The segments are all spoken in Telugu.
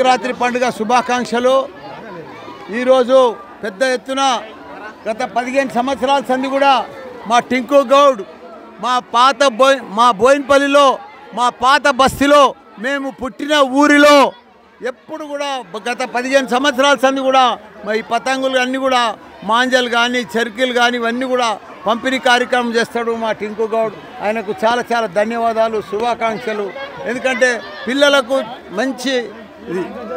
సంక్రాంతి పండుగ శుభాకాంక్షలు। ఈరోజు పెద్ద ఎత్తున గత 15 సంవత్సరాల సంది కూడా మా టింకు గౌడ్ మా బోయినపల్లిలో మా పాత బస్తీలో మేము పుట్టిన ఊరిలో ఎప్పుడు కూడా గత 15 సంవత్సరాల సంది కూడా ఈ పతంగులు అన్నీ కూడా మాంజలు కానీ చర్కీలు కానీ ఇవన్నీ కూడా పంపిణీ కార్యక్రమం చేస్తాడు మా టింకు గౌడ్। ఆయనకు చాలా చాలా ధన్యవాదాలు, శుభాకాంక్షలు। ఎందుకంటే పిల్లలకు మంచి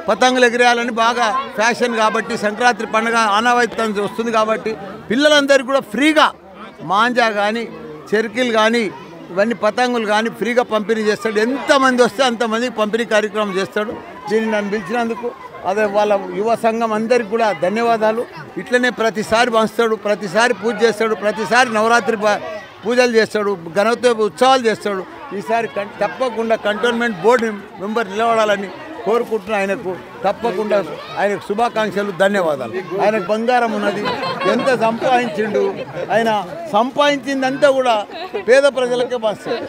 పతంగులు ఎగిరేయాలని బాగా ఫ్యాషన్ కాబట్టి సంక్రాంతి పండుగ ఆనవాయితీ వస్తుంది కాబట్టి పిల్లలందరికీ కూడా ఫ్రీగా మాంజా కానీ చర్కీలు కానీ ఇవన్నీ పతంగులు కానీ ఫ్రీగా పంపిణీ చేస్తాడు। ఎంతమంది వస్తే అంతమందికి పంపిణీ కార్యక్రమం చేస్తాడు। దీన్ని నన్ను పిలిచినందుకు అదే వాళ్ళ యువ సంఘం అందరికి కూడా ధన్యవాదాలు। ఇట్లనే ప్రతిసారి పంచుతాడు, ప్రతిసారి పూజ చేస్తాడు, ప్రతిసారి నవరాత్రి పూజలు చేస్తాడు, గణపతి ఉత్సవాలు చేస్తాడు। ఈసారి తప్పకుండా కంటోన్మెంట్ బోర్డు మెంబర్ నిలబడాలని కోరుకుంటున్నా। ఆయనకు తప్పకుండా ఆయనకు శుభాకాంక్షలు, ధన్యవాదాలు। ఆయనకు బంగారం ఉన్నది, ఎంత సంపాదించిండు, ఆయన సంపాదించిందంతా కూడా పేద ప్రజలకే పంచుతాడు।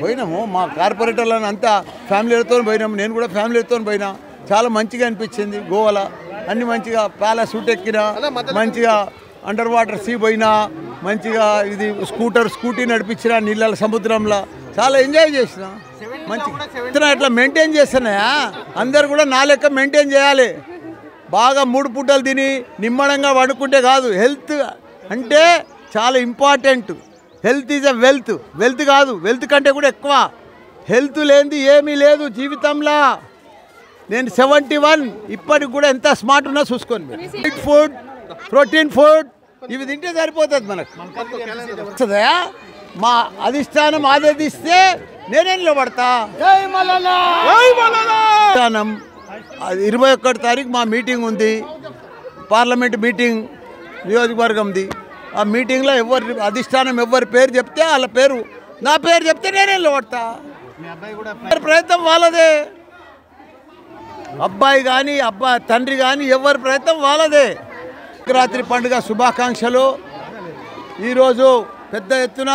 పోయినాము మా కార్పొరేటర్లను అంతా ఫ్యామిలీలతో పోయినాము, నేను కూడా ఫ్యామిలీతో పోయినా, చాలా మంచిగా అనిపించింది। గోవాలో అన్ని మంచిగా ప్యాలెస్ సూట్ ఎక్కినా, మంచిగా అండర్ వాటర్ సీ పోయినా, మంచిగా ఇది స్కూటీ నడిపించిన నీళ్ళ సముద్రంలో చాలా ఎంజాయ్ చేసిన। మంచిగా ఇట్లా మెయింటైన్ చేస్తున్నాయా, అందరు కూడా నా లెక్క మెయింటైన్ చేయాలి। బాగా 3 పూటలు తిని నిమ్మడంగా వండుకుంటే కాదు, హెల్త్ అంటే చాలా important. Health is a wealth, wealth కాదు వెల్త్ కంటే కూడా ఎక్కువ। హెల్త్ లేనిది ఏమీ లేదు జీవితంలో। నేను 71, ఇప్పటికి కూడా ఎంత స్మార్ట్ ఉన్నా చూసుకోండి। ఫిట్ ఫుడ్, ప్రోటీన్ ఫుడ్ ఇవి తింటే సరిపోతుంది మనకు। మా అధిష్టానం ఆదేశిస్తే నేనే నిలబడతా। 21 తారీఖు మా మీటింగ్ ఉంది, పార్లమెంట్ మీటింగ్ నియోజకవర్గంది। ఆ మీటింగ్లో అధిష్టానం ఎవరి పేరు చెప్తే వాళ్ళ పేరు, నా పేరు చెప్తే నేనే నిలబడతా। ప్రయత్నం వాళ్ళదే, అబ్బాయి కానీ తండ్రి కానీ ఎవరి ప్రయత్నం వాళ్ళదే। సంక్రాంతి పండుగ శుభాకాంక్షలు। ఈరోజు పెద్ద ఎత్తున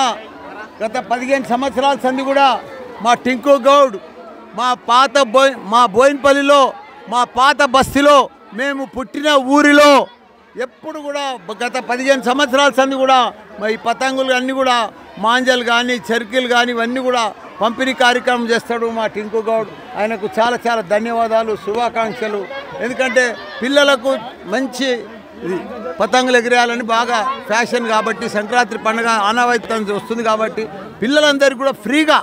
గత 15 సంవత్సరాల సంది కూడా మా టింకు గౌడ్ మా బోయినపల్లిలో మా పాత బస్తీలో మేము పుట్టిన ఊరిలో ఎప్పుడు కూడా గత 15 సంవత్సరాల సంది కూడా ఈ పతంగులు అన్నీ కూడా మాంజలు కానీ చర్కీలు కానీ ఇవన్నీ కూడా పంపిణీ కార్యక్రమం చేస్తాడు మా టింకు గౌడ్। ఆయనకు చాలా చాలా ధన్యవాదాలు, శుభాకాంక్షలు। ఎందుకంటే పిల్లలకు మంచి పతంగులు ఎగిరేయాలని బాగా ఫ్యాషన్ కాబట్టి సంక్రాంతి పండుగ ఆనవాయితీ వస్తుంది కాబట్టి పిల్లలందరికీ కూడా ఫ్రీగా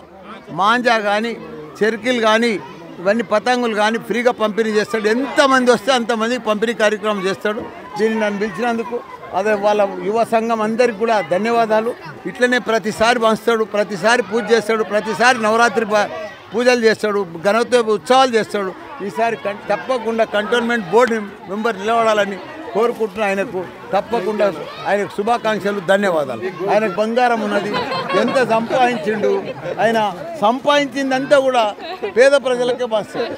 మాంజా కానీ చర్కీలు కానీ ఇవన్నీ పతంగులు కానీ ఫ్రీగా పంపిణీ చేస్తాడు। ఎంతమంది వస్తే అంతమందికి పంపిణీ కార్యక్రమం చేస్తాడు। దీన్ని నన్ను పిలిచినందుకు అదే వాళ్ళ యువ సంఘం అందరికి కూడా ధన్యవాదాలు। ఇట్లనే ప్రతిసారి పంచుతాడు, ప్రతిసారి పూజ చేస్తాడు, ప్రతిసారి నవరాత్రి పూజలు చేస్తాడు, గణపతి ఉత్సవాలు చేస్తాడు। ఈసారి తప్పకుండా కంటోన్మెంట్ బోర్డు మెంబర్ నిలబడాలని కోరుకుంటున్నా। ఆయనకు తప్పకుండా ఆయనకు శుభాకాంక్షలు, ధన్యవాదాలు। ఆయనకు బంగారం ఉన్నది, ఎంత సంపాదించిండు, ఆయన సంపాదించిందంతా కూడా పేద ప్రజలకే పంచుతాడు।